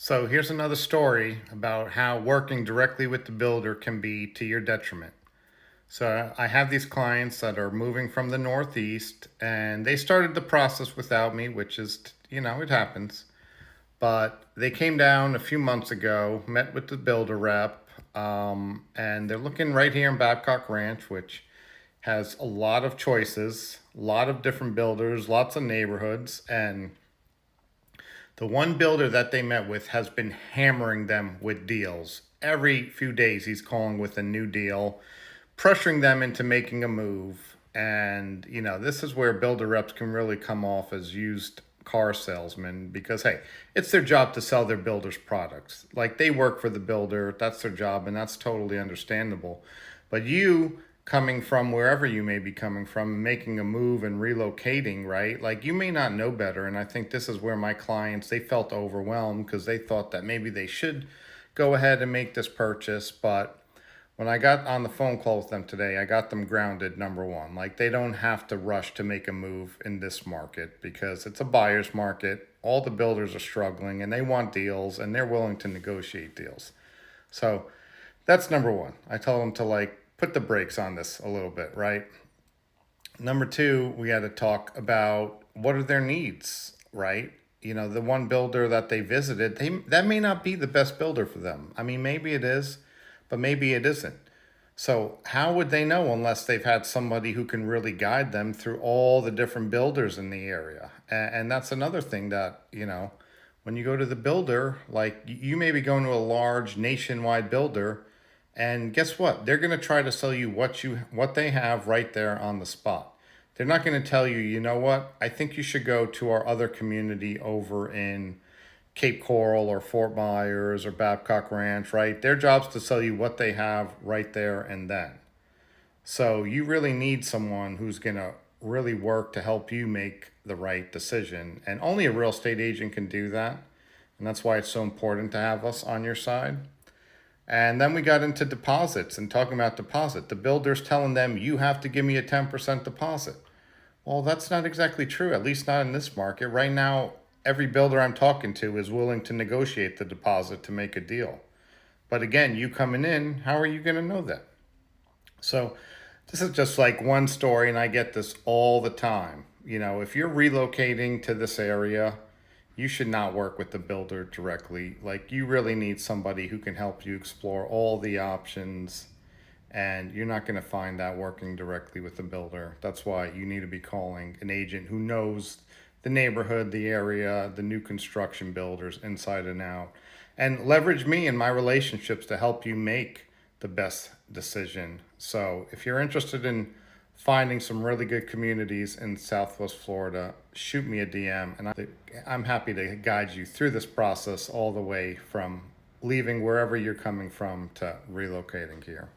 So here's another story about how working directly with the builder can be to your detriment. So I have these clients that are moving from the Northeast and they started the process without me, which is, it happens. But they came down a few months ago, met with the builder rep, and they're looking right here in Babcock Ranch, which has a lot of choices, a lot of different builders, lots of neighborhoods, and the one builder that they met with has been hammering them with deals. Every few days, he's calling with a new deal, pressuring them into making a move. And, this is where builder reps can really come off as used car salesmen because, hey, it's their job to sell their builder's products. Like they work for the builder, that's their job, and that's totally understandable. But you coming from wherever you may be coming from, making a move and relocating, right? Like you may not know better. And I think this is where my clients, they felt overwhelmed because they thought that maybe they should go ahead and make this purchase. But when I got on the phone call with them today, I got them grounded, number one. Like they don't have to rush to make a move in this market because it's a buyer's market. All the builders are struggling and they want deals and they're willing to negotiate deals. So that's number one. I told them to put the brakes on this a little bit, right? Number two, we had to talk about what are their needs, right? The one builder that they visited, that may not be the best builder for them. I mean, maybe it is, but maybe it isn't. So how would they know unless they've had somebody who can really guide them through all the different builders in the area? And that's another thing that, when you go to the builder, like you may be going to a large nationwide builder, and guess what? They're going to try to sell you what they have right there on the spot. They're not going to tell you, you know what? I think you should go to our other community over in Cape Coral or Fort Myers or Babcock Ranch, right? Their job's to sell you what they have right there and then. So you really need someone who's going to really work to help you make the right decision. And only a real estate agent can do that. And that's why it's so important to have us on your side. And then we got into deposits and talking about deposit. The builder's telling them, you have to give me a 10% deposit. Well, that's not exactly true, at least not in this market. Right now, every builder I'm talking to is willing to negotiate the deposit to make a deal. But again, you coming in, how are you going to know that? So this is just like one story, and I get this all the time. If you're relocating to this area, you should not work with the builder directly. Like you really need somebody who can help you explore all the options, and you're not going to find that working directly with the builder. That's why you need to be calling an agent who knows the neighborhood, the area, the new construction builders inside and out, and leverage me and my relationships to help you make the best decision. So if you're interested in finding some really good communities in Southwest Florida, shoot me a DM, and I'm happy to guide you through this process all the way from leaving wherever you're coming from to relocating here.